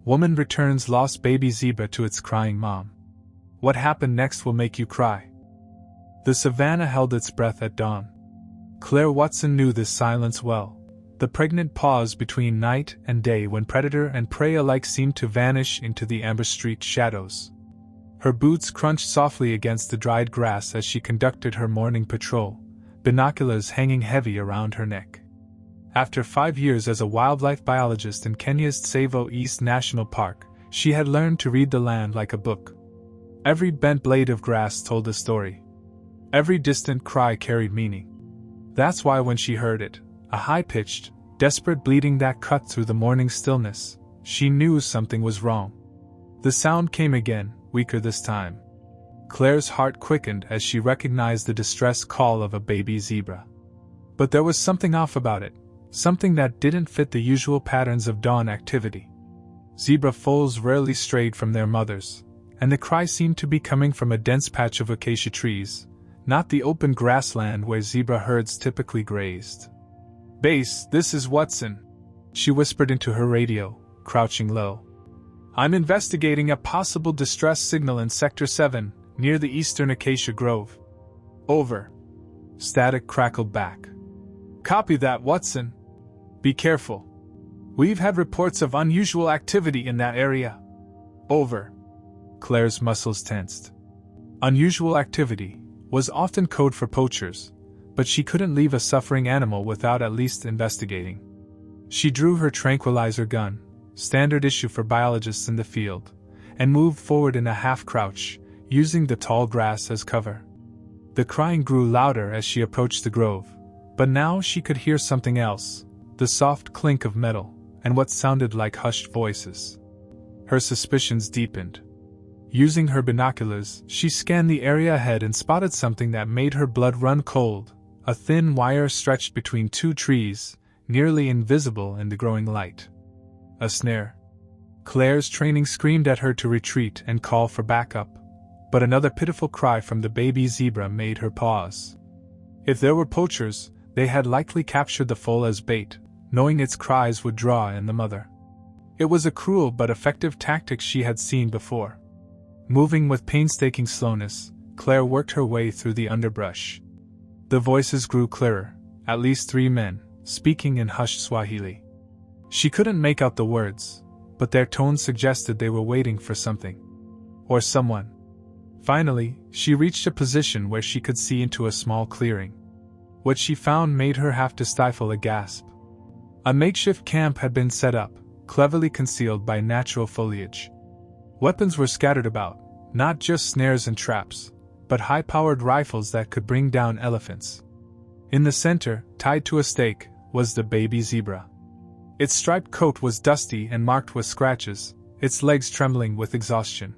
Woman returns lost baby zebra to its crying mom. What happened next will make you cry. The savannah held its breath at dawn. Claire Watson knew this silence well. The pregnant pause between night and day when predator and prey alike seemed to vanish into the amber-streaked shadows. Her boots crunched softly against the dried grass as she conducted her morning patrol, binoculars hanging heavy around her neck. After 5 years as a wildlife biologist in Kenya's Tsavo East National Park, she had learned to read the land like a book. Every bent blade of grass told a story. Every distant cry carried meaning. That's why when she heard it, a high-pitched, desperate bleating that cut through the morning stillness, she knew something was wrong. The sound came again, weaker this time. Claire's heart quickened as she recognized the distress call of a baby zebra. But there was something off about it, something that didn't fit the usual patterns of dawn activity. Zebra foals rarely strayed from their mothers, and the cry seemed to be coming from a dense patch of acacia trees, not the open grassland where zebra herds typically grazed. "Base, this is Watson," she whispered into her radio, crouching low. "I'm investigating a possible distress signal in Sector 7, near the eastern acacia grove." "Over." Static crackled back. "Copy that, Watson. Be careful. We've had reports of unusual activity in that area." "Over." Claire's muscles tensed. Unusual activity was often code for poachers, but she couldn't leave a suffering animal without at least investigating. She drew her tranquilizer gun, standard issue for biologists in the field, and moved forward in a half-crouch, using the tall grass as cover. The crying grew louder as she approached the grove, but now she could hear something else, the soft clink of metal, and what sounded like hushed voices. Her suspicions deepened. Using her binoculars, she scanned the area ahead and spotted something that made her blood run cold, a thin wire stretched between 2 trees, nearly invisible in the growing light. A snare. Claire's training screamed at her to retreat and call for backup, but another pitiful cry from the baby zebra made her pause. If there were poachers, they had likely captured the foal as bait, knowing its cries would draw in the mother. It was a cruel but effective tactic she had seen before. Moving with painstaking slowness, Claire worked her way through the underbrush. The voices grew clearer, at least 3 men, speaking in hushed Swahili. She couldn't make out the words, but their tones suggested they were waiting for something. Or someone. Finally, she reached a position where she could see into a small clearing. What she found made her have to stifle a gasp. A makeshift camp had been set up, cleverly concealed by natural foliage. Weapons were scattered about, not just snares and traps, but high-powered rifles that could bring down elephants. In the center, tied to a stake, was the baby zebra. Its striped coat was dusty and marked with scratches, its legs trembling with exhaustion.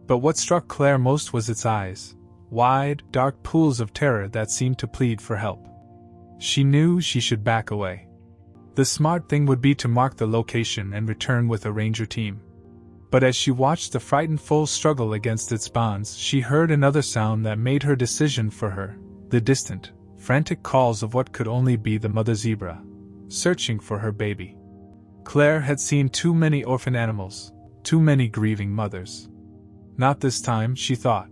But what struck Claire most was its eyes, wide, dark pools of terror that seemed to plead for help. She knew she should back away. The smart thing would be to mark the location and return with a ranger team. But as she watched the frightened foal struggle against its bonds, she heard another sound that made her decision for her, the distant, frantic calls of what could only be the mother zebra, searching for her baby. Claire had seen too many orphan animals, too many grieving mothers. Not this time, she thought.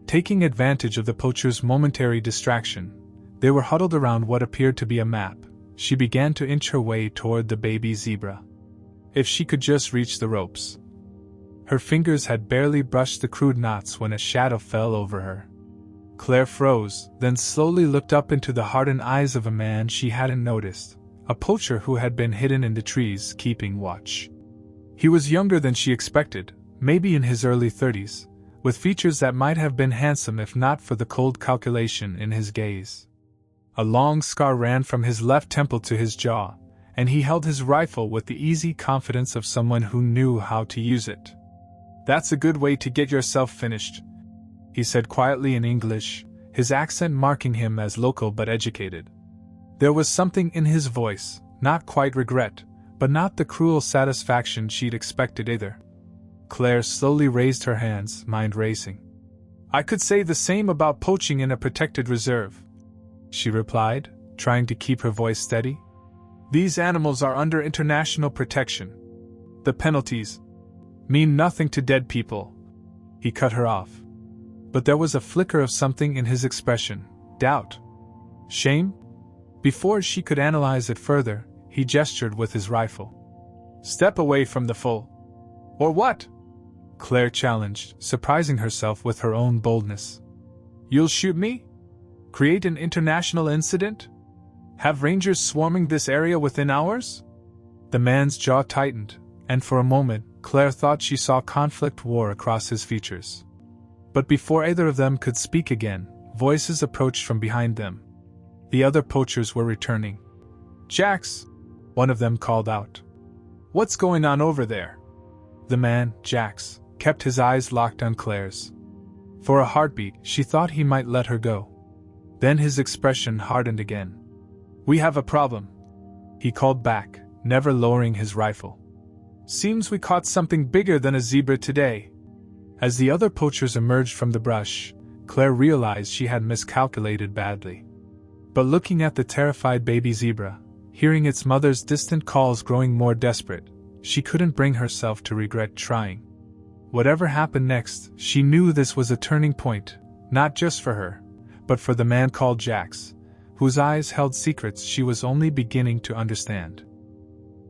Taking advantage of the poacher's momentary distraction, they were huddled around what appeared to be a map. She began to inch her way toward the baby zebra. If she could just reach the ropes. Her fingers had barely brushed the crude knots when a shadow fell over her. Claire froze, then slowly looked up into the hardened eyes of a man she hadn't noticed, a poacher who had been hidden in the trees keeping watch. He was younger than she expected, maybe in his early 30s, with features that might have been handsome if not for the cold calculation in his gaze. A long scar ran from his left temple to his jaw, and he held his rifle with the easy confidence of someone who knew how to use it. "That's a good way to get yourself finished," he said quietly in English, his accent marking him as local but educated. There was something in his voice, not quite regret, but not the cruel satisfaction she'd expected either. Claire slowly raised her hands, mind racing. "I could say the same about poaching in a protected reserve," she replied, trying to keep her voice steady. "These animals are under international protection. The penalties mean nothing to dead people. He cut her off. But there was a flicker of something in his expression. Doubt? Shame? Before she could analyze it further, he gestured with his rifle. Step away from the foe. Or what? Claire challenged, surprising herself with her own boldness. You'll shoot me? Create an international incident? Have Rangers swarming this area within hours? The man's jaw tightened, and for a moment, Claire thought she saw conflict war across his features. But before either of them could speak again, voices approached from behind them. The other poachers were returning. Jax! One of them called out. What's going on over there? The man, Jax, kept his eyes locked on Claire's. For a heartbeat, she thought he might let her go. Then his expression hardened again. We have a problem, he called back, never lowering his rifle. Seems we caught something bigger than a zebra today. As the other poachers emerged from the brush, Claire realized she had miscalculated badly. But looking at the terrified baby zebra, hearing its mother's distant calls growing more desperate, she couldn't bring herself to regret trying. Whatever happened next, she knew this was a turning point, not just for her, but for the man called Jax, whose eyes held secrets she was only beginning to understand.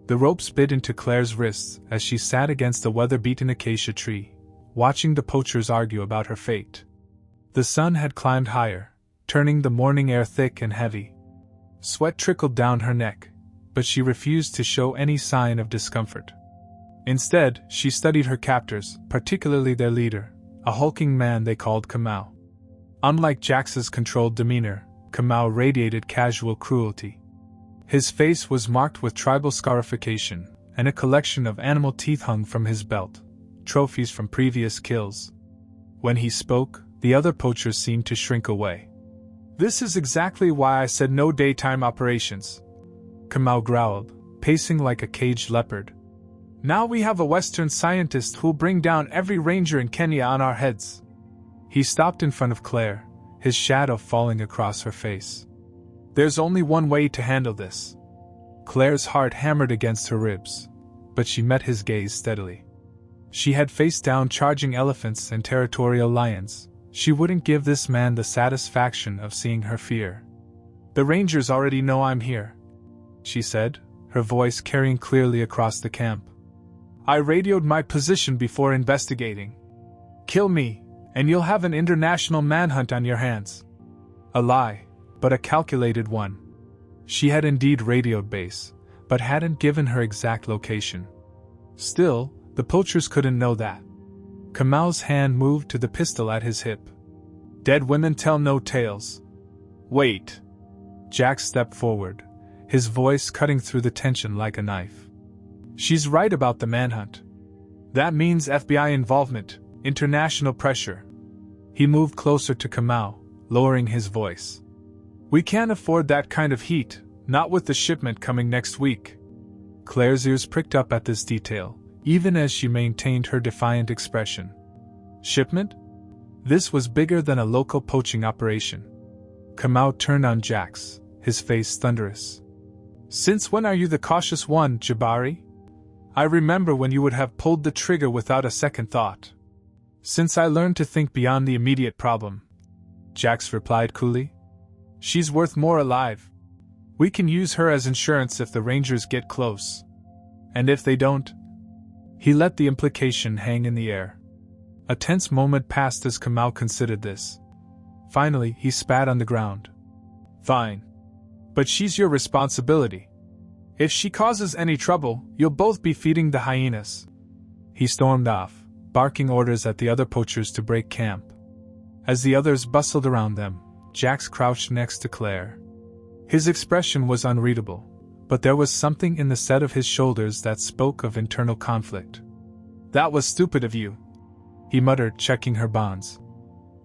The ropes bit into Claire's wrists as she sat against a weather-beaten acacia tree, watching the poachers argue about her fate. The sun had climbed higher, turning the morning air thick and heavy. Sweat trickled down her neck, but she refused to show any sign of discomfort. Instead, she studied her captors, particularly their leader, a hulking man they called Kamau. Unlike Jax's controlled demeanor, Kamau radiated casual cruelty. His face was marked with tribal scarification, and a collection of animal teeth hung from his belt, trophies from previous kills. When he spoke, the other poachers seemed to shrink away. This is exactly why I said no daytime operations, Kamau growled, pacing like a caged leopard. Now we have a Western scientist who'll bring down every ranger in Kenya on our heads. He stopped in front of Claire, his shadow falling across her face. There's only one way to handle this. Claire's heart hammered against her ribs, but she met his gaze steadily. She had faced down charging elephants and territorial lions. She wouldn't give this man the satisfaction of seeing her fear. The Rangers already know I'm here, she said, her voice carrying clearly across the camp. I radioed my position before investigating. Kill me, and you'll have an international manhunt on your hands. A lie, but a calculated one. She had indeed radioed base, but hadn't given her exact location. Still, the poachers couldn't know that. Kamau's hand moved to the pistol at his hip. Dead women tell no tales. Wait. Jax stepped forward, his voice cutting through the tension like a knife. She's right about the manhunt. That means FBI involvement, international pressure. He moved closer to Kamau, lowering his voice. We can't afford that kind of heat, not with the shipment coming next week. Claire's ears pricked up at this detail, even as she maintained her defiant expression. Shipment? This was bigger than a local poaching operation. Kamau turned on Jax, his face thunderous. Since when are you the cautious one, Jabari? I remember when you would have pulled the trigger without a second thought. Since I learned to think beyond the immediate problem, Jax replied coolly. She's worth more alive. We can use her as insurance if the Rangers get close. And if they don't? He let the implication hang in the air. A tense moment passed as Kamau considered this. Finally, he spat on the ground. Fine. But she's your responsibility. If she causes any trouble, you'll both be feeding the hyenas. He stormed off, barking orders at the other poachers to break camp. As the others bustled around them, Jax crouched next to Claire. His expression was unreadable, but there was something in the set of his shoulders that spoke of internal conflict. That was stupid of you, he muttered, checking her bonds.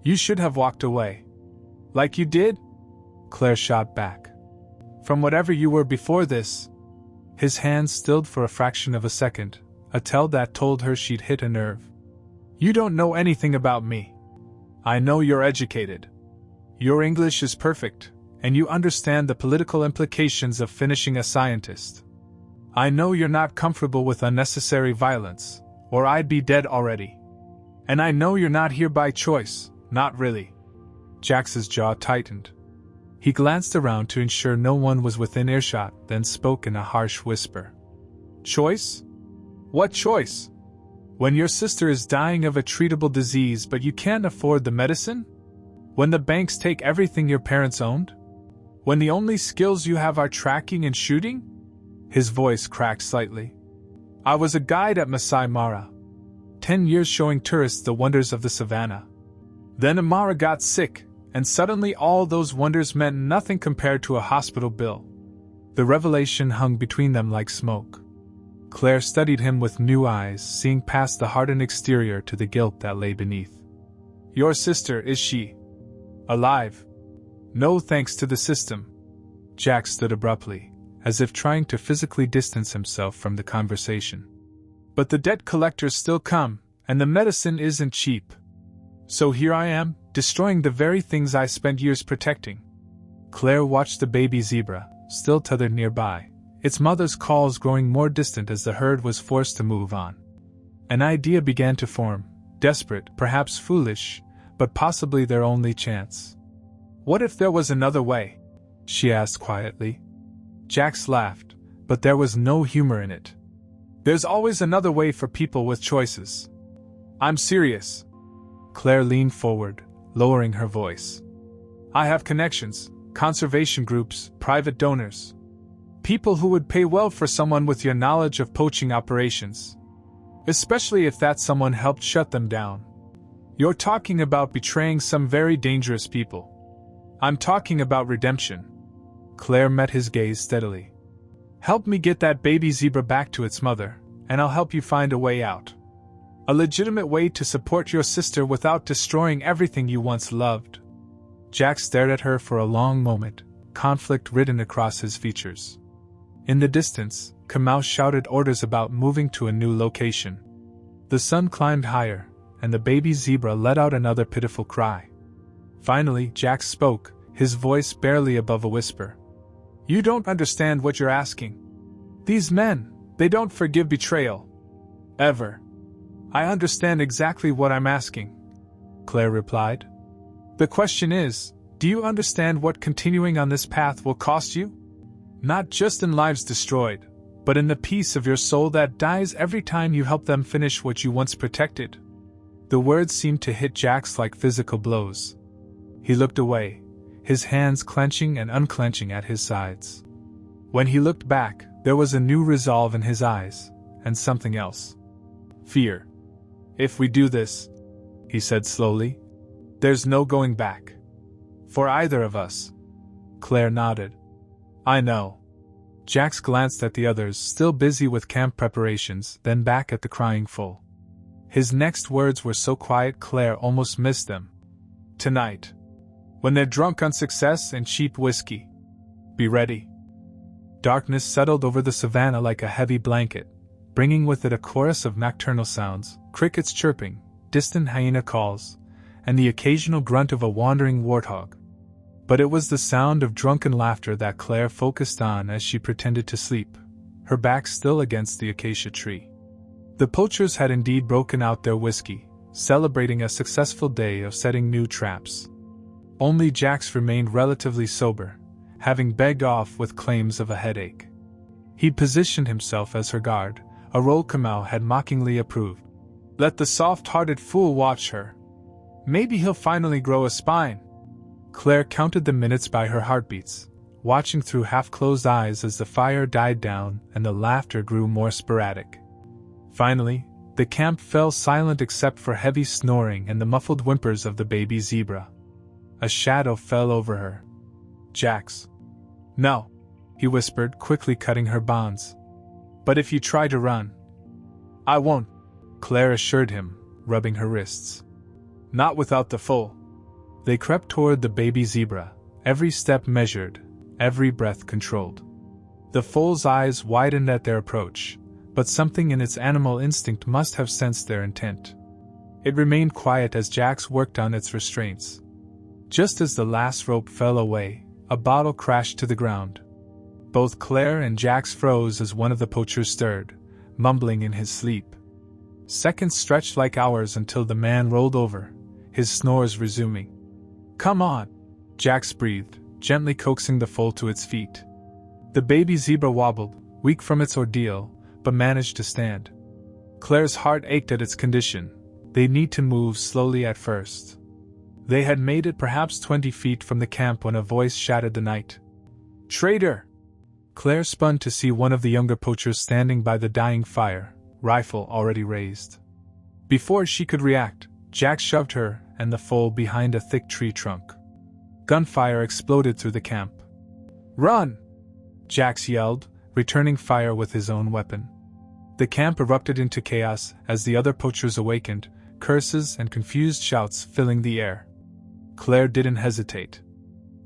You should have walked away. Like you did? Claire shot back. From whatever you were before this. His hand stilled for a fraction of a second, a tell that told her she'd hit a nerve. You don't know anything about me. I know you're educated. Your English is perfect, and you understand the political implications of finishing a scientist. I know you're not comfortable with unnecessary violence, or I'd be dead already. And I know you're not here by choice, not really. Jax's jaw tightened. He glanced around to ensure no one was within earshot, then spoke in a harsh whisper. Choice? What choice? When your sister is dying of a treatable disease but you can't afford the medicine? When the banks take everything your parents owned? When the only skills you have are tracking and shooting? His voice cracked slightly. I was a guide at Masai Mara. 10 years showing tourists the wonders of the savannah. Then Amara got sick, and suddenly all those wonders meant nothing compared to a hospital bill. The revelation hung between them like smoke. Claire studied him with new eyes, seeing past the hardened exterior to the guilt that lay beneath. Your sister, is she alive? No, thanks to the system. Jax stood abruptly, as if trying to physically distance himself from the conversation. But the debt collectors still come, and the medicine isn't cheap. So here I am, destroying the very things I spent years protecting. Claire watched the baby zebra, still tethered nearby, its mother's calls growing more distant as the herd was forced to move on. An idea began to form, desperate, perhaps foolish, but possibly their only chance. What if there was another way? She asked quietly. Jax laughed, but there was no humor in it. There's always another way for people with choices. I'm serious. Claire leaned forward, lowering her voice. I have connections, conservation groups, private donors. People who would pay well for someone with your knowledge of poaching operations. Especially if that someone helped shut them down. You're talking about betraying some very dangerous people. I'm talking about redemption. Claire met his gaze steadily. Help me get that baby zebra back to its mother, and I'll help you find a way out. A legitimate way to support your sister without destroying everything you once loved. Jax stared at her for a long moment, conflict written across his features. In the distance, Kamau shouted orders about moving to a new location. The sun climbed higher, and the baby zebra let out another pitiful cry. Finally, Jax spoke, his voice barely above a whisper. You don't understand what you're asking. These men, they don't forgive betrayal. Ever. I understand exactly what I'm asking, Claire replied. The question is, do you understand what continuing on this path will cost you? Not just in lives destroyed, but in the peace of your soul that dies every time you help them finish what you once protected. The words seemed to hit Jax like physical blows. He looked away, his hands clenching and unclenching at his sides. When he looked back, there was a new resolve in his eyes, and something else. Fear. If we do this, he said slowly, there's no going back. For either of us. Claire nodded. I know. Jax glanced at the others, still busy with camp preparations, then back at the crying foal. His next words were so quiet Claire almost missed them. Tonight. When they're drunk on success and cheap whiskey. Be ready. Darkness settled over the savannah like a heavy blanket, bringing with it a chorus of nocturnal sounds, crickets chirping, distant hyena calls, and the occasional grunt of a wandering warthog. But it was the sound of drunken laughter that Claire focused on as she pretended to sleep, her back still against the acacia tree. The poachers had indeed broken out their whiskey, celebrating a successful day of setting new traps. Only Jax remained relatively sober, having begged off with claims of a headache. He'd positioned himself as her guard, a role Kamau had mockingly approved. Let the soft-hearted fool watch her. Maybe he'll finally grow a spine. Claire counted the minutes by her heartbeats, watching through half-closed eyes as the fire died down and the laughter grew more sporadic. Finally, the camp fell silent except for heavy snoring and the muffled whimpers of the baby zebra. A shadow fell over her. Jax. No, he whispered, quickly cutting her bonds. But if you try to run. I won't, Claire assured him, rubbing her wrists. Not without the foal. They crept toward the baby zebra, every step measured, every breath controlled. The foal's eyes widened at their approach, but something in its animal instinct must have sensed their intent. It remained quiet as Jax worked on its restraints. Just as the last rope fell away, a bottle crashed to the ground. Both Claire and Jax froze as one of the poachers stirred, mumbling in his sleep. Seconds stretched like hours until the man rolled over, his snores resuming. "Come on," Jax breathed, gently coaxing the foal to its feet. The baby zebra wobbled, weak from its ordeal, but managed to stand. Claire's heart ached at its condition. They need to move slowly at first. They had made it perhaps 20 feet from the camp when a voice shattered the night. "Traitor!" Claire spun to see one of the younger poachers standing by the dying fire, rifle already raised. Before she could react, Jack shoved her and the foal behind a thick tree trunk. Gunfire exploded through the camp. "Run!" Jax yelled, returning fire with his own weapon. The camp erupted into chaos as the other poachers awakened, curses and confused shouts filling the air. Claire didn't hesitate.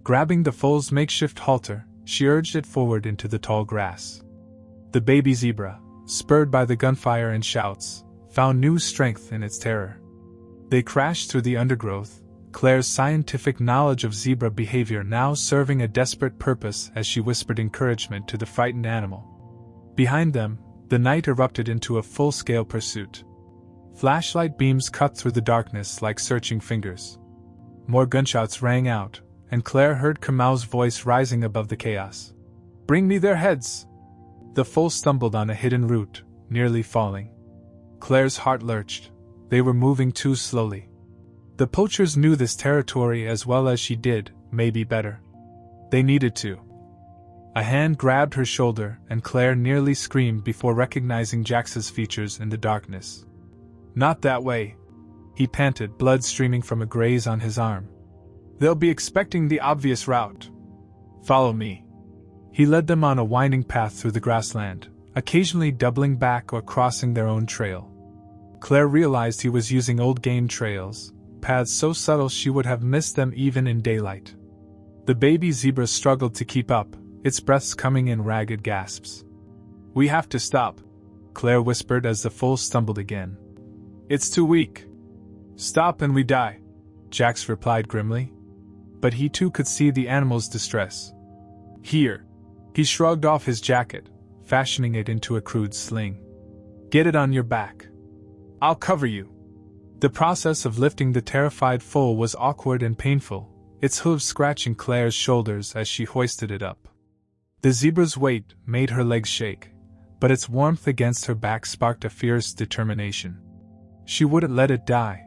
Grabbing the foal's makeshift halter, she urged it forward into the tall grass. The baby zebra, spurred by the gunfire and shouts, found new strength in its terror. They crashed through the undergrowth, Claire's scientific knowledge of zebra behavior now serving a desperate purpose as she whispered encouragement to the frightened animal. Behind them, the night erupted into a full-scale pursuit. Flashlight beams cut through the darkness like searching fingers. More gunshots rang out, and Claire heard Kamau's voice rising above the chaos. "Bring me their heads!" The foal stumbled on a hidden root, nearly falling. Claire's heart lurched. They were moving too slowly. The poachers knew this territory as well as she did, maybe better. They needed to. A hand grabbed her shoulder, and Claire nearly screamed before recognizing Jax's features in the darkness. "Not that way," he panted, blood streaming from a graze on his arm. "They'll be expecting the obvious route. Follow me." He led them on a winding path through the grassland, occasionally doubling back or crossing their own trail. Claire realized he was using old game trails, paths so subtle she would have missed them even in daylight. The baby zebra struggled to keep up, its breaths coming in ragged gasps. "We have to stop," Claire whispered as the foal stumbled again. "It's too weak." "Stop and we die," Jax replied grimly. But he too could see the animal's distress. "Here." He shrugged off his jacket, fashioning it into a crude sling. "Get it on your back. I'll cover you." The process of lifting the terrified foal was awkward and painful, its hooves scratching Claire's shoulders as she hoisted it up. The zebra's weight made her legs shake, but its warmth against her back sparked a fierce determination. She wouldn't let it die.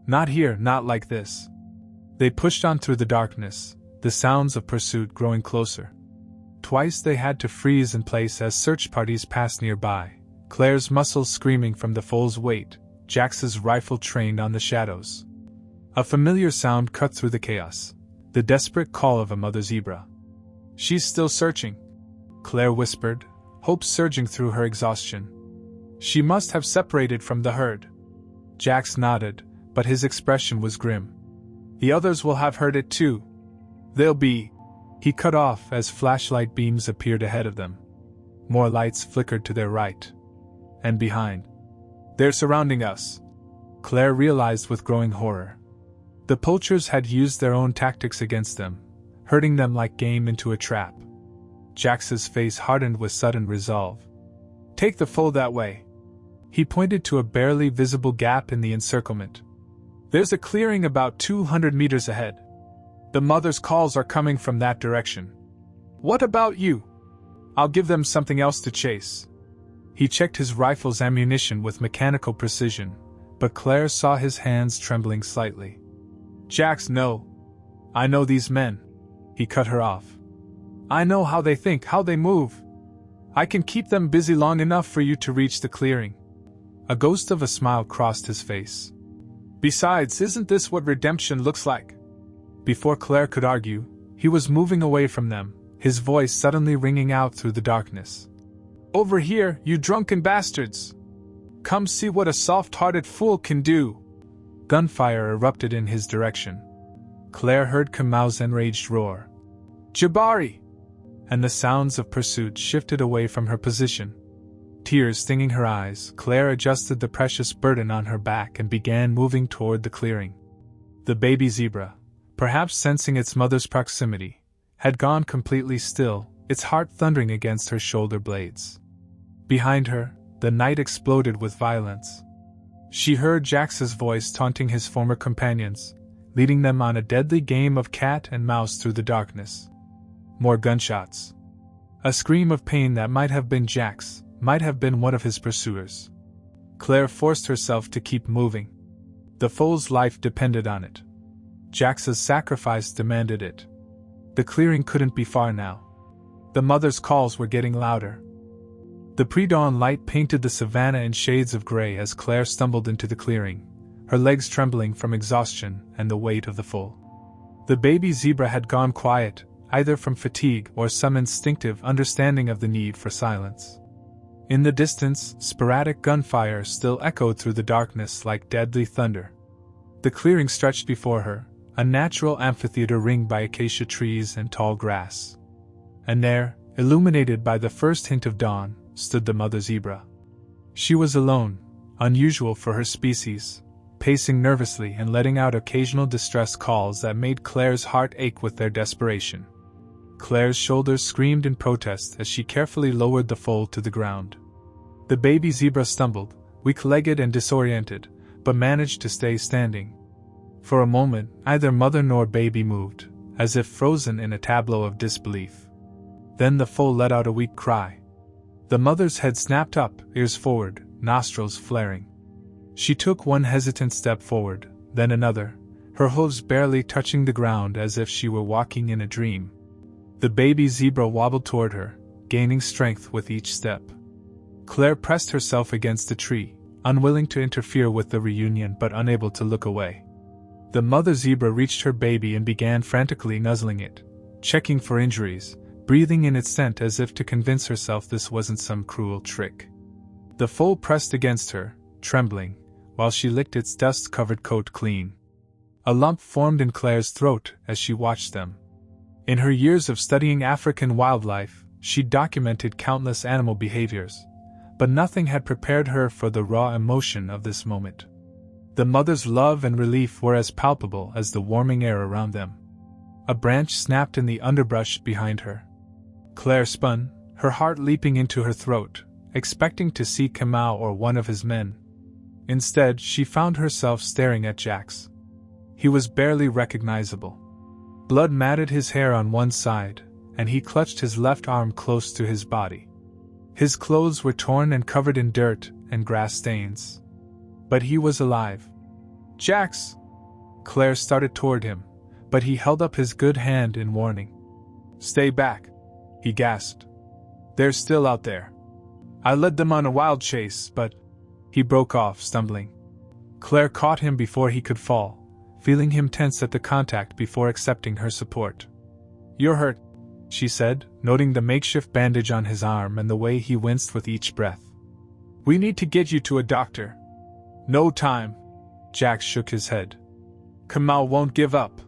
Not here, not like this. They pushed on through the darkness, the sounds of pursuit growing closer. Twice they had to freeze in place as search parties passed nearby, Claire's muscles screaming from the foal's weight, Jax's rifle trained on the shadows. A familiar sound cut through the chaos, the desperate call of a mother zebra. "She's still searching," Claire whispered, hope surging through her exhaustion. "She must have separated from the herd." Jax nodded, but his expression was grim. "The others will have heard it too. They'll be..." He cut off as flashlight beams appeared ahead of them. More lights flickered to their right. And behind. "They're surrounding us," Claire realized with growing horror. The poachers had used their own tactics against them, herding them like game into a trap. Jax's face hardened with sudden resolve. "Take the foal that way." He pointed to a barely visible gap in the encirclement. "There's a clearing about 200 meters ahead. The mother's calls are coming from that direction. What about you? I'll give them something else to chase." He checked his rifle's ammunition with mechanical precision, but Claire saw his hands trembling slightly. "Jax, no. I know these men." He cut her off. "I know how they think, how they move. I can keep them busy long enough for you to reach the clearing." A ghost of a smile crossed his face. "Besides, isn't this what redemption looks like?" Before Claire could argue, he was moving away from them, his voice suddenly ringing out through the darkness. "Over here, you drunken bastards! Come see what a soft-hearted fool can do!" Gunfire erupted in his direction. Claire heard Kamau's enraged roar. "Jabari!" And the sounds of pursuit shifted away from her position. Tears stinging her eyes, Claire adjusted the precious burden on her back and began moving toward the clearing. The baby zebra, perhaps sensing its mother's proximity, had gone completely still, its heart thundering against her shoulder blades. Behind her, the night exploded with violence. She heard Jax's voice taunting his former companions, leading them on a deadly game of cat and mouse through the darkness. More gunshots. A scream of pain that might have been Jax, might have been one of his pursuers. Claire forced herself to keep moving. The foal's life depended on it. Jax's sacrifice demanded it. The clearing couldn't be far now. The mother's calls were getting louder. The pre-dawn light painted the savannah in shades of gray as Claire stumbled into the clearing, her legs trembling from exhaustion and the weight of the foal. The baby zebra had gone quiet, either from fatigue or some instinctive understanding of the need for silence. In the distance, sporadic gunfire still echoed through the darkness like deadly thunder. The clearing stretched before her, a natural amphitheater ringed by acacia trees and tall grass. And there, illuminated by the first hint of dawn, stood the mother zebra. She was alone, unusual for her species, pacing nervously and letting out occasional distress calls that made Claire's heart ache with their desperation. Claire's shoulders screamed in protest as she carefully lowered the foal to the ground. The baby zebra stumbled, weak-legged and disoriented, but managed to stay standing. For a moment, neither mother nor baby moved, as if frozen in a tableau of disbelief. Then the foal let out a weak cry. The mother's head snapped up, ears forward, nostrils flaring. She took one hesitant step forward, then another, her hooves barely touching the ground as if she were walking in a dream. The baby zebra wobbled toward her, gaining strength with each step. Claire pressed herself against the tree, unwilling to interfere with the reunion but unable to look away. The mother zebra reached her baby and began frantically nuzzling it, checking for injuries, breathing in its scent as if to convince herself this wasn't some cruel trick. The foal pressed against her, trembling, while she licked its dust-covered coat clean. A lump formed in Claire's throat as she watched them. In her years of studying African wildlife, she'd documented countless animal behaviors, but nothing had prepared her for the raw emotion of this moment. The mother's love and relief were as palpable as the warming air around them. A branch snapped in the underbrush behind her. Claire spun, her heart leaping into her throat, expecting to see Kamau or one of his men. Instead, she found herself staring at Jax. He was barely recognizable. Blood matted his hair on one side, and he clutched his left arm close to his body. His clothes were torn and covered in dirt and grass stains. But he was alive. "Jax!" Claire started toward him, but he held up his good hand in warning. "Stay back," he gasped. "They're still out there. I led them on a wild chase, but—" He broke off, stumbling. Claire caught him before he could fall, feeling him tense at the contact before accepting her support. "You're hurt," she said, noting the makeshift bandage on his arm and the way he winced with each breath. "We need to get you to a doctor." "No time." Jax shook his head. "Kamau won't give up.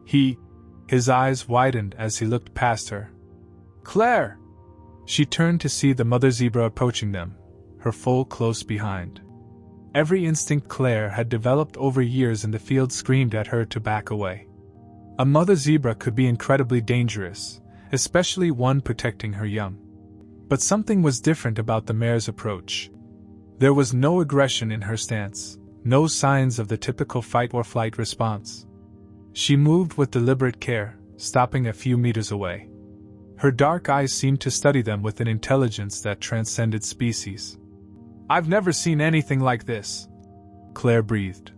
His eyes widened as he looked past her. "Claire!" She turned to see the mother zebra approaching them, her foal close behind. Every instinct Claire had developed over years in the field screamed at her to back away. A mother zebra could be incredibly dangerous, especially one protecting her young. But something was different about the mare's approach. There was no aggression in her stance, no signs of the typical fight-or-flight response. She moved with deliberate care, stopping a few meters away. Her dark eyes seemed to study them with an intelligence that transcended species. "I've never seen anything like this," Claire breathed.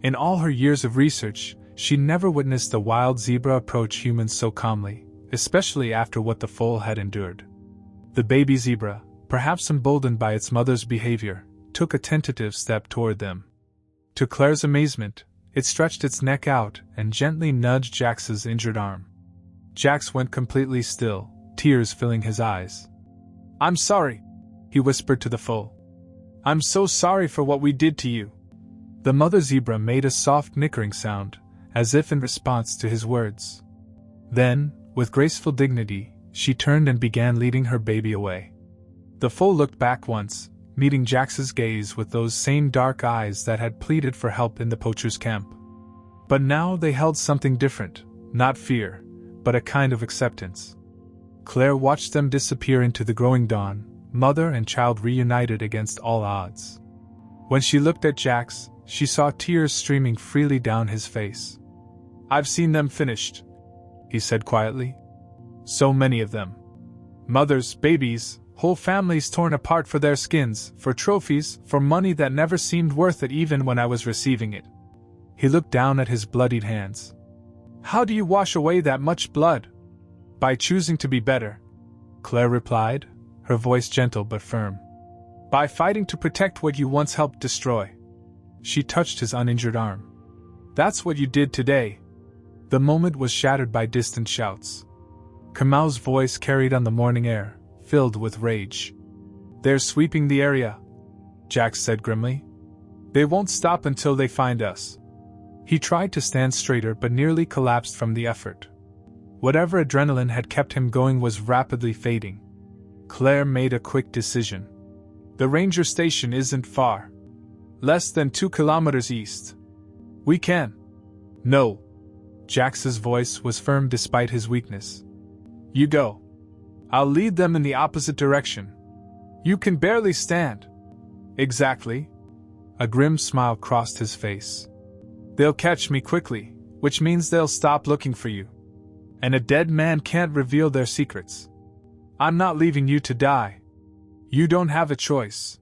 In all her years of research, she never witnessed a wild zebra approach humans so calmly, especially after what the foal had endured. The baby zebra, perhaps emboldened by its mother's behavior, took a tentative step toward them. To Claire's amazement, it stretched its neck out and gently nudged Jax's injured arm. Jax went completely still, tears filling his eyes. "I'm sorry," he whispered to the foal. "I'm so sorry for what we did to you." The mother zebra made a soft nickering sound, as if in response to his words. Then, with graceful dignity, she turned and began leading her baby away. The foal looked back once, meeting Jax's gaze with those same dark eyes that had pleaded for help in the poacher's camp. But now they held something different, not fear, but a kind of acceptance. Claire watched them disappear into the growing dawn, mother and child reunited against all odds. When she looked at Jax, she saw tears streaming freely down his face. "I've seen them finished," he said quietly. "So many of them. Mothers, babies, whole families torn apart for their skins, for trophies, for money that never seemed worth it even when I was receiving it." He looked down at his bloodied hands. "How do you wash away that much blood?" "By choosing to be better," Claire replied, her voice gentle but firm. "By fighting to protect what you once helped destroy." She touched his uninjured arm. "That's what you did today." The moment was shattered by distant shouts. Kamau's voice carried on the morning air, filled with rage. "They're sweeping the area," Jax said grimly. "They won't stop until they find us." He tried to stand straighter but nearly collapsed from the effort. Whatever adrenaline had kept him going was rapidly fading. Claire made a quick decision. "The ranger station isn't far. Less than 2 kilometers east. We can." "No." Jax's voice was firm despite his weakness. "You go. I'll lead them in the opposite direction. You can barely stand." "Exactly." A grim smile crossed his face. "They'll catch me quickly, which means they'll stop looking for you. And a dead man can't reveal their secrets. I'm not leaving you to die. You don't have a choice.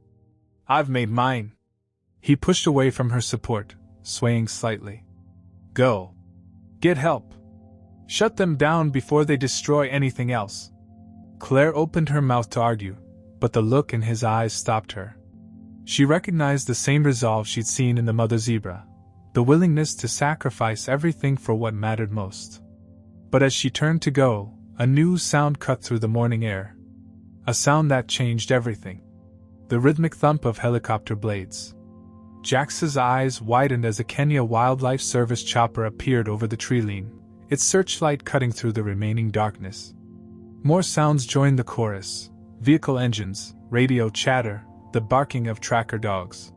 I've made mine." He pushed away from her support, swaying slightly. "Go. Get help. Shut them down before they destroy anything else." Claire opened her mouth to argue, but the look in his eyes stopped her. She recognized the same resolve she'd seen in the mother zebra, the willingness to sacrifice everything for what mattered most. But as she turned to go, a new sound cut through the morning air. A sound that changed everything. The rhythmic thump of helicopter blades. Jax's eyes widened as a Kenya Wildlife Service chopper appeared over the tree line, its searchlight cutting through the remaining darkness. More sounds joined the chorus: vehicle engines, radio chatter, the barking of tracker dogs.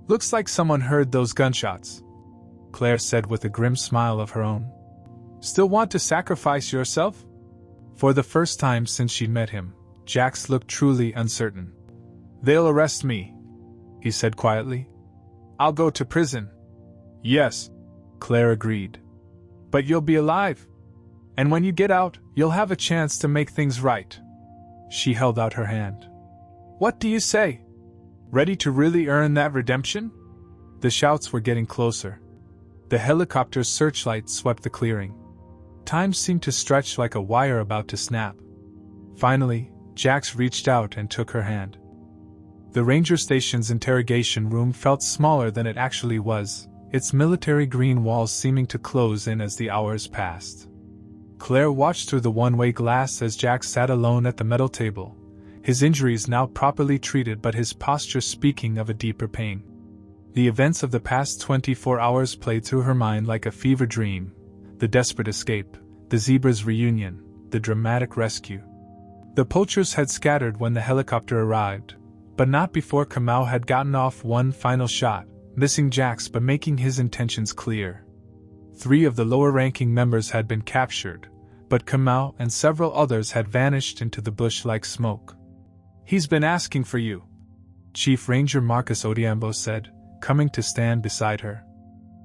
"Looks like someone heard those gunshots," Claire said with a grim smile of her own. "Still want to sacrifice yourself?" For the first time since she'd met him, Jax looked truly uncertain. "They'll arrest me," he said quietly. "I'll go to prison." "Yes," Claire agreed. "But you'll be alive. And when you get out, you'll have a chance to make things right." She held out her hand. "What do you say? Ready to really earn that redemption?" The shouts were getting closer. The helicopter's searchlight swept the clearing. Time seemed to stretch like a wire about to snap. Finally, Jax reached out and took her hand. The ranger station's interrogation room felt smaller than it actually was, its military green walls seeming to close in as the hours passed. Claire watched through the one-way glass as Jax sat alone at the metal table, his injuries now properly treated but his posture speaking of a deeper pain. The events of the past 24 hours played through her mind like a fever dream: the desperate escape, the zebra's reunion, the dramatic rescue. The poachers had scattered when the helicopter arrived, but not before Kamau had gotten off one final shot, missing Jax but making his intentions clear. 3 of the lower-ranking members had been captured, but Kamau and several others had vanished into the bush like smoke. "He's been asking for you," Chief Ranger Marcus Odhiambo said, coming to stand beside her.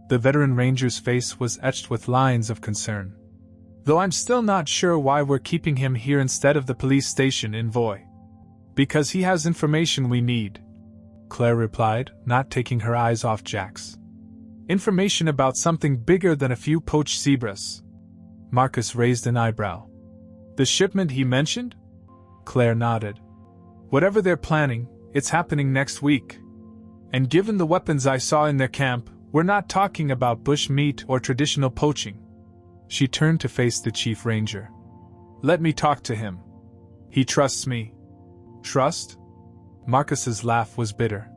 The veteran ranger's face was etched with lines of concern. "Though I'm still not sure why we're keeping him here instead of the police station in Voi." "Because he has information we need," Claire replied, not taking her eyes off Jax. "Information about something bigger than a few poached zebras." Marcus raised an eyebrow. "The shipment he mentioned?" Claire nodded. "Whatever they're planning, it's happening next week. And given the weapons I saw in their camp, we're not talking about bush meat or traditional poaching." She turned to face the Chief Ranger. "Let me talk to him. He trusts me." "Trust?" Marcus's laugh was bitter.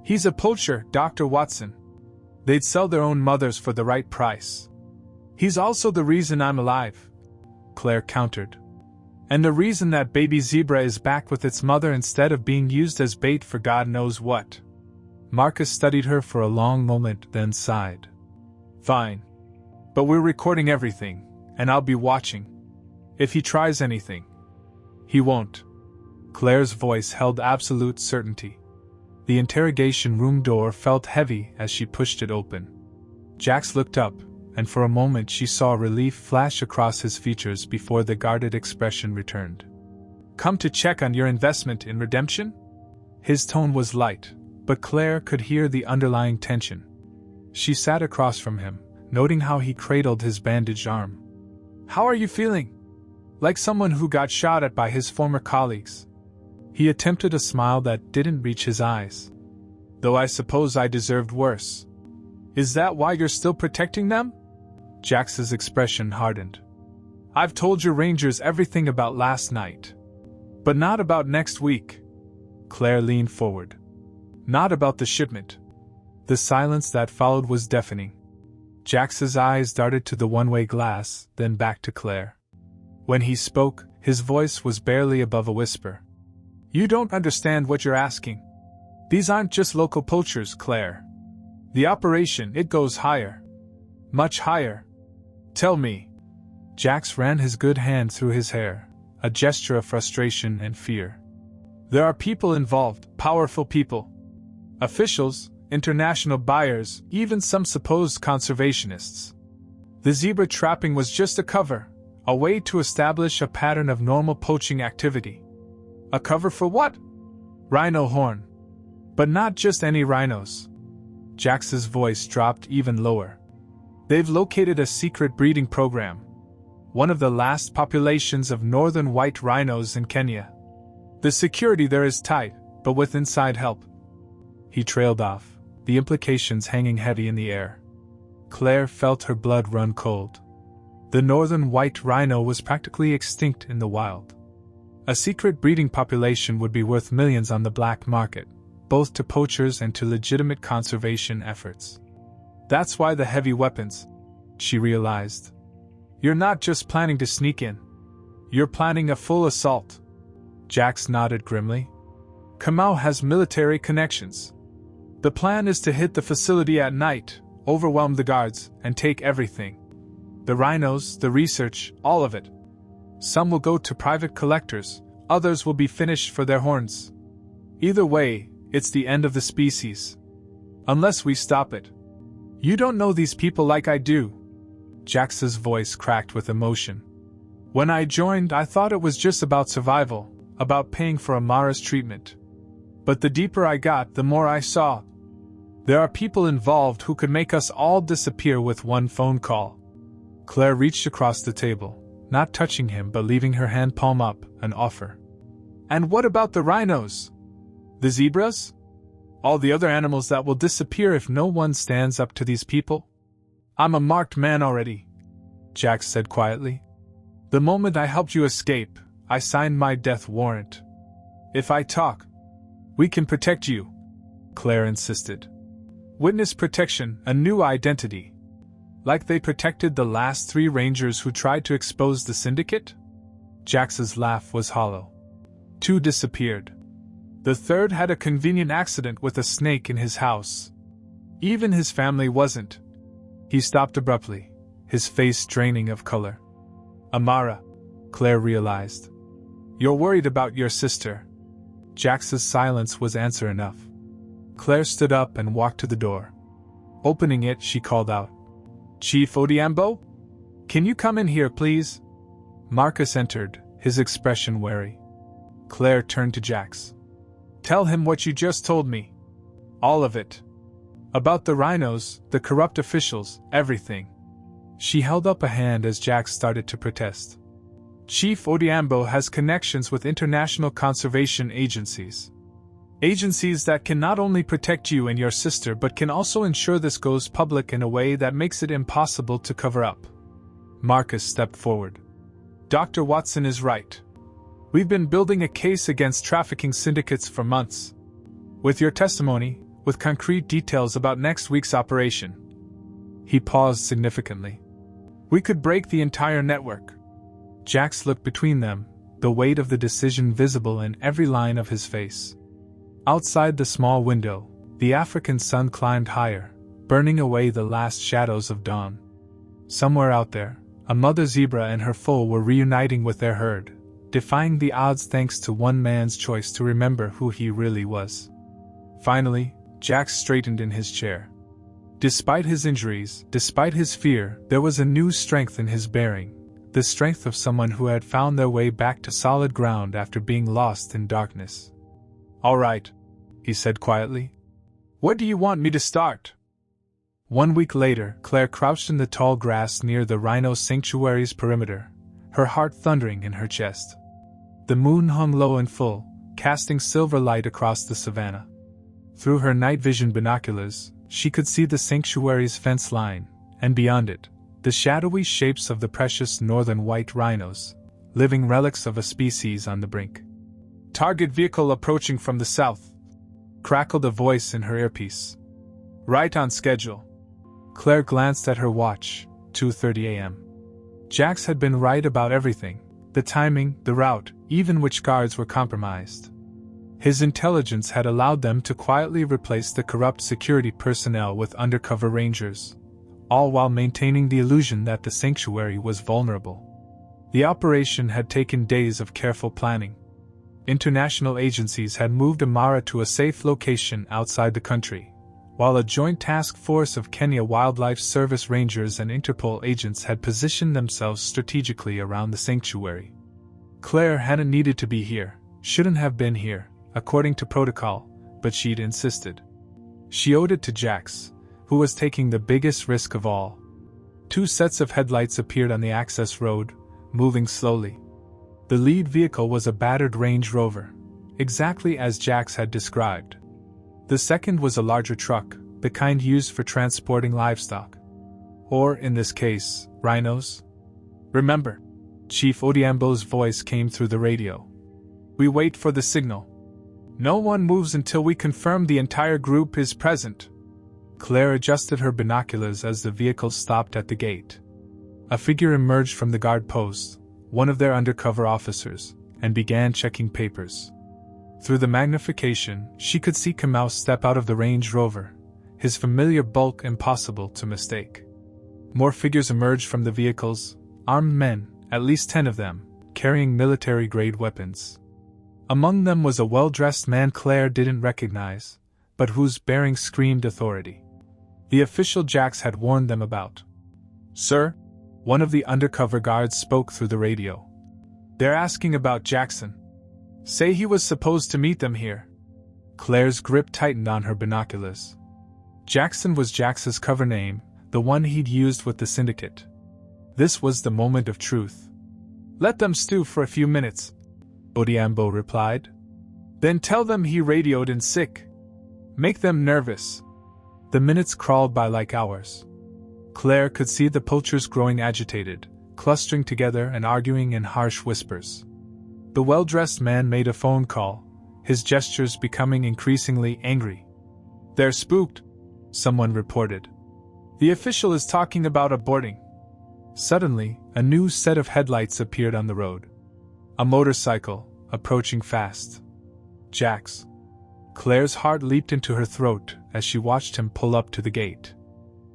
"He's a poacher, Dr. Watson. They'd sell their own mothers for the right price." "He's also the reason I'm alive," Claire countered. "And the reason that baby zebra is back with its mother instead of being used as bait for God knows what." Marcus studied her for a long moment, then sighed. "Fine. But we're recording everything, and I'll be watching. If he tries anything, He won't. Claire's voice held absolute certainty. The interrogation room door felt heavy as she pushed it open. Jax looked up, and for a moment she saw relief flash across his features before the guarded expression returned. Come to check on your investment in redemption? His tone was light, but Claire could hear the underlying tension. She sat across from him, noting how he cradled his bandaged arm. How are you feeling? Like someone who got shot at by his former colleagues. He attempted a smile that didn't reach his eyes. Though I suppose I deserved worse. Is that why you're still protecting them? Jax's expression hardened. I've told your rangers everything about last night. But not about next week. Claire leaned forward. Not about the shipment. The silence that followed was deafening. Jax's eyes darted to the one-way glass, then back to Claire. When he spoke, his voice was barely above a whisper. You don't understand what you're asking. These aren't just local poachers, Claire. The operation, it goes higher. Much higher. Tell me. Jax ran his good hand through his hair, a gesture of frustration and fear. There are people involved, powerful people. Officials, international buyers, even some supposed conservationists. The zebra trapping was just a cover, a way to establish a pattern of normal poaching activity. A cover for what? Rhino horn. But not just any rhinos. Jax's voice dropped even lower. They've located a secret breeding program. One of the last populations of northern white rhinos in Kenya. The security there is tight, but with inside help. He trailed off, the implications hanging heavy in the air. Claire felt her blood run cold. The northern white rhino was practically extinct in the wild. A secret breeding population would be worth millions on the black market, both to poachers and to legitimate conservation efforts. That's why the heavy weapons, she realized. You're not just planning to sneak in. You're planning a full assault. Jax nodded grimly. Kamau has military connections. The plan is to hit the facility at night, overwhelm the guards, and take everything. The rhinos, the research, all of it. Some will go to private collectors, others will be finished for their horns. Either way, it's the end of the species. Unless we stop it. You don't know these people like I do. Jax's voice cracked with emotion. When I joined, I thought it was just about survival, about paying for Amara's treatment. But the deeper I got, the more I saw. There are people involved who could make us all disappear with one phone call. Claire reached across the table, not touching him but leaving her hand palm up, an offer. And what about the rhinos? The zebras? All the other animals that will disappear if no one stands up to these people? I'm a marked man already, Jax said quietly. The moment I helped you escape, I signed my death warrant. If I talk, we can protect you, Claire insisted. Witness protection, a new identity. Like they protected the last 3 rangers who tried to expose the syndicate? Jax's laugh was hollow. 2 disappeared. The 3rd had a convenient accident with a snake in his house. Even his family wasn't. He stopped abruptly, his face draining of color. Amara, Claire realized. You're worried about your sister. Jax's silence was answer enough. Claire stood up and walked to the door. Opening it, she called out. Chief Odhiambo? Can you come in here, please? Marcus entered, his expression wary. Claire turned to Jax. Tell him what you just told me. All of it. About the rhinos, the corrupt officials, everything. She held up a hand as Jax started to protest. Chief Odhiambo has connections with international conservation agencies. Agencies that can not only protect you and your sister but can also ensure this goes public in a way that makes it impossible to cover up. Marcus stepped forward. Dr. Watson is right. We've been building a case against trafficking syndicates for months. With your testimony, with concrete details about next week's operation. He paused significantly. We could break the entire network. Jax looked between them, the weight of the decision visible in every line of his face. Outside the small window, the African sun climbed higher, burning away the last shadows of dawn. Somewhere out there, a mother zebra and her foal were reuniting with their herd, defying the odds thanks to one man's choice to remember who he really was. Finally, Jax straightened in his chair. Despite his injuries, despite his fear, there was a new strength in his bearing, the strength of someone who had found their way back to solid ground after being lost in darkness. "All right," he said quietly. "Where do you want me to start?" 1 week later, Claire crouched in the tall grass near the rhino sanctuary's perimeter, her heart thundering in her chest. The moon hung low and full, casting silver light across the savanna. Through her night vision binoculars, she could see the sanctuary's fence line, and beyond it, the shadowy shapes of the precious northern white rhinos, living relics of a species on the brink. "Target vehicle approaching from the south," crackled a voice in her earpiece. "Right on schedule." Claire glanced at her watch, 2:30 a.m. Jax had been right about everything, the timing, the route, even which guards were compromised. His intelligence had allowed them to quietly replace the corrupt security personnel with undercover rangers, all while maintaining the illusion that the sanctuary was vulnerable. The operation had taken days of careful planning. International agencies had moved Amara to a safe location outside the country, while a joint task force of Kenya Wildlife Service rangers and Interpol agents had positioned themselves strategically around the sanctuary. Claire hadn't needed to be here, shouldn't have been here, according to protocol, but she'd insisted. She owed it to Jax, who was taking the biggest risk of all. 2 sets of headlights appeared on the access road, moving slowly. The lead vehicle was a battered Range Rover, exactly as Jax had described. The second was a larger truck, the kind used for transporting livestock. Or, in this case, rhinos. "Remember," Chief Odhiambo's voice came through the radio. "We wait for the signal. No one moves until we confirm the entire group is present." Claire adjusted her binoculars as the vehicle stopped at the gate. A figure emerged from the guard post, one of their undercover officers, and began checking papers. Through the magnification, she could see Kamau step out of the Range Rover, his familiar bulk impossible to mistake. More figures emerged from the vehicles, armed men, at least 10 of them, carrying military-grade weapons. Among them was a well-dressed man Claire didn't recognize, but whose bearing screamed authority. The official Jax had warned them about. "Sir," one of the undercover guards spoke through the radio. "They're asking about Jackson. Say he was supposed to meet them here." Claire's grip tightened on her binoculars. Jackson was Jax's cover name, the one he'd used with the syndicate. This was the moment of truth. "Let them stew for a few minutes," Odhiambo replied. "Then tell them he radioed in sick. Make them nervous." The minutes crawled by like hours. Claire could see the poachers growing agitated, clustering together and arguing in harsh whispers. The well-dressed man made a phone call, his gestures becoming increasingly angry. "They're spooked," someone reported. "The official is talking about aborting." Suddenly, a new set of headlights appeared on the road. A motorcycle, approaching fast. Jax. Claire's heart leaped into her throat as she watched him pull up to the gate.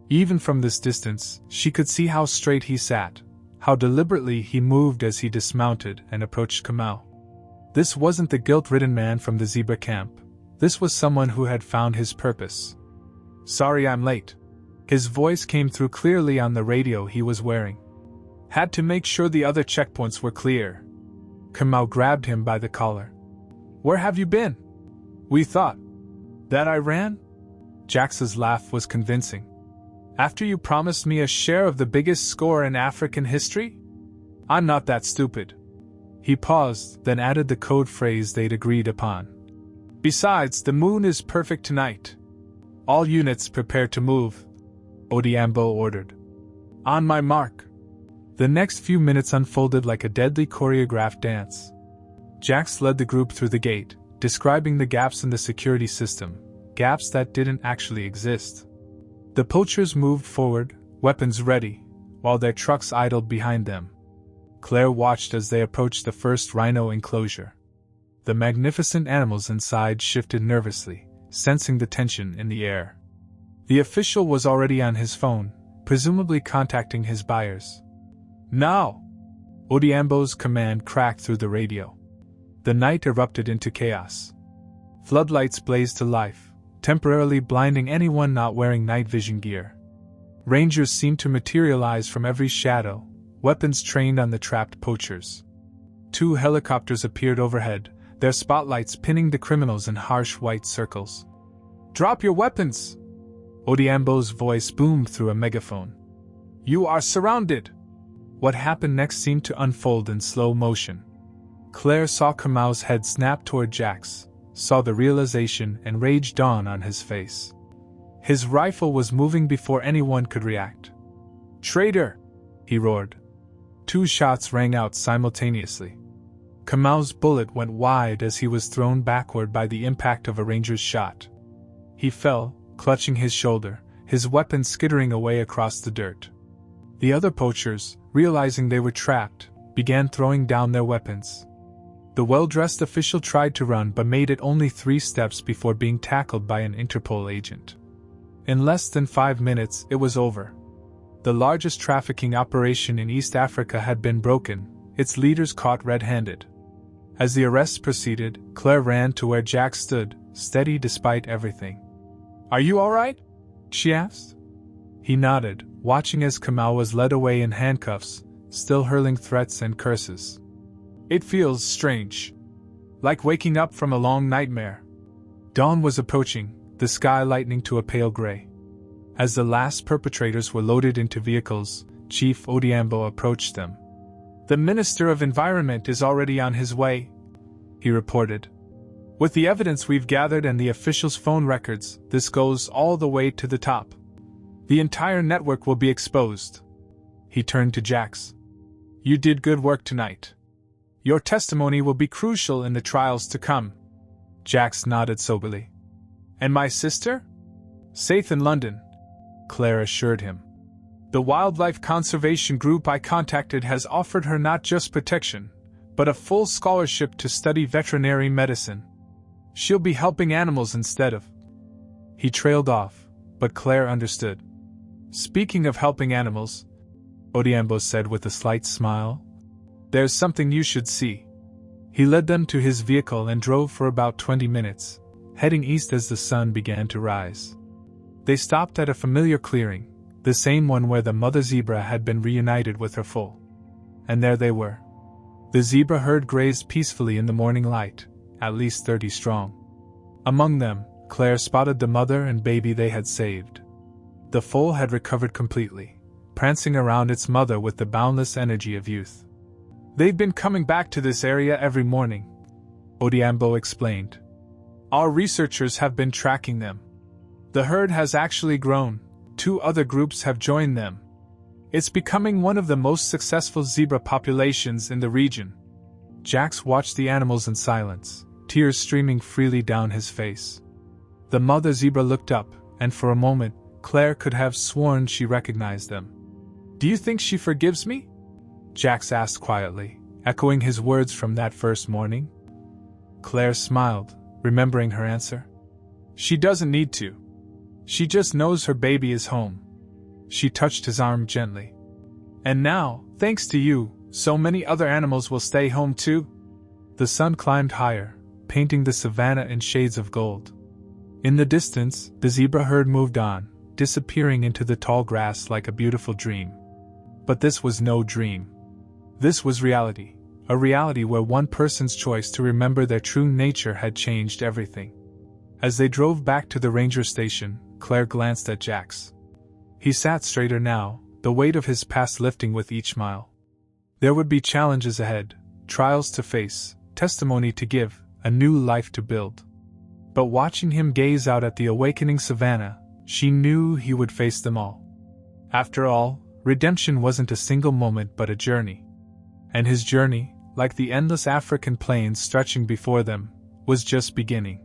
Even from this distance, she could see how straight he sat, how deliberately he moved as he dismounted and approached Kamau. This wasn't the guilt-ridden man from the zebra camp. This was someone who had found his purpose. "Sorry I'm late." His voice came through clearly on the radio he was wearing. "Had to make sure the other checkpoints were clear." Kamau grabbed him by the collar. "Where have you been?" "We thought that I ran?" Jax's laugh was convincing. "After you promised me a share of the biggest score in African history? I'm not that stupid." He paused, then added the code phrase they'd agreed upon. "Besides, the moon is perfect tonight. All units prepare to move," Odhiambo ordered. "On my mark." The next few minutes unfolded like a deadly choreographed dance. Jax led the group through the gate, describing the gaps in the security system, gaps that didn't actually exist. The poachers moved forward, weapons ready, while their trucks idled behind them. Claire watched as they approached the first rhino enclosure. The magnificent animals inside shifted nervously, sensing the tension in the air. The official was already on his phone, presumably contacting his buyers. "Now!" Odhiambo's command cracked through the radio. The night erupted into chaos. Floodlights blazed to life, temporarily blinding anyone not wearing night vision gear. Rangers seemed to materialize from every shadow, weapons trained on the trapped poachers. 2 helicopters appeared overhead, their spotlights pinning the criminals in harsh white circles. "Drop your weapons!" Odhiambo's voice boomed through a megaphone. "You are surrounded!" What happened next seemed to unfold in slow motion. Claire saw Kamau's head snap toward Jax, saw the realization and rage dawn on his face. His rifle was moving before anyone could react. "Traitor!" he roared. 2 shots rang out simultaneously. Kamau's bullet went wide as he was thrown backward by the impact of a ranger's shot. He fell, clutching his shoulder, his weapon skittering away across the dirt. The other poachers, realizing they were trapped, began throwing down their weapons. The well-dressed official tried to run but made it only 3 steps before being tackled by an Interpol agent. In less than 5 minutes, it was over. The largest trafficking operation in East Africa had been broken, its leaders caught red-handed. As the arrests proceeded, Claire ran to where Jax stood, steady despite everything. "Are you all right?" she asked. He nodded, watching as Kamau was led away in handcuffs, still hurling threats and curses. "It feels strange. Like waking up from a long nightmare." Dawn was approaching, the sky lightening to a pale gray. As the last perpetrators were loaded into vehicles, Chief Odhiambo approached them. "The Minister of Environment is already on his way," he reported. "With the evidence we've gathered and the officials' phone records, this goes all the way to the top. The entire network will be exposed." He turned to Jax. "You did good work tonight. Your testimony will be crucial in the trials to come." Jax nodded soberly. "And my sister?" "Safe in London," Claire assured him. "The wildlife conservation group I contacted has offered her not just protection, but a full scholarship to study veterinary medicine. She'll be helping animals instead of—" He trailed off, but Claire understood. "Speaking of helping animals," Odhiambo said with a slight smile, "there's something you should see." He led them to his vehicle and drove for about 20 minutes, heading east as the sun began to rise. They stopped at a familiar clearing, the same one where the mother zebra had been reunited with her foal. And there they were. The zebra herd grazed peacefully in the morning light, at least 30 strong. Among them, Claire spotted the mother and baby they had saved. The foal had recovered completely, prancing around its mother with the boundless energy of youth. "They've been coming back to this area every morning," Odhiambo explained. "Our researchers have been tracking them. The herd has actually grown, 2 other groups have joined them. It's becoming one of the most successful zebra populations in the region." Jax watched the animals in silence, tears streaming freely down his face. The mother zebra looked up, and for a moment, Claire could have sworn she recognized them. "Do you think she forgives me?" Jax asked quietly, echoing his words from that first morning. Claire smiled, remembering her answer. "She doesn't need to. She just knows her baby is home." She touched his arm gently. "And now, thanks to you, so many other animals will stay home too." The sun climbed higher, painting the savannah in shades of gold. In the distance, the zebra herd moved on, disappearing into the tall grass like a beautiful dream. But this was no dream. This was reality, a reality where one person's choice to remember their true nature had changed everything. As they drove back to the ranger station, Claire glanced at Jax. He sat straighter now, the weight of his past lifting with each mile. There would be challenges ahead, trials to face, testimony to give, a new life to build. But watching him gaze out at the awakening savannah, she knew he would face them all. After all, redemption wasn't a single moment but a journey. And his journey, like the endless African plains stretching before them, was just beginning.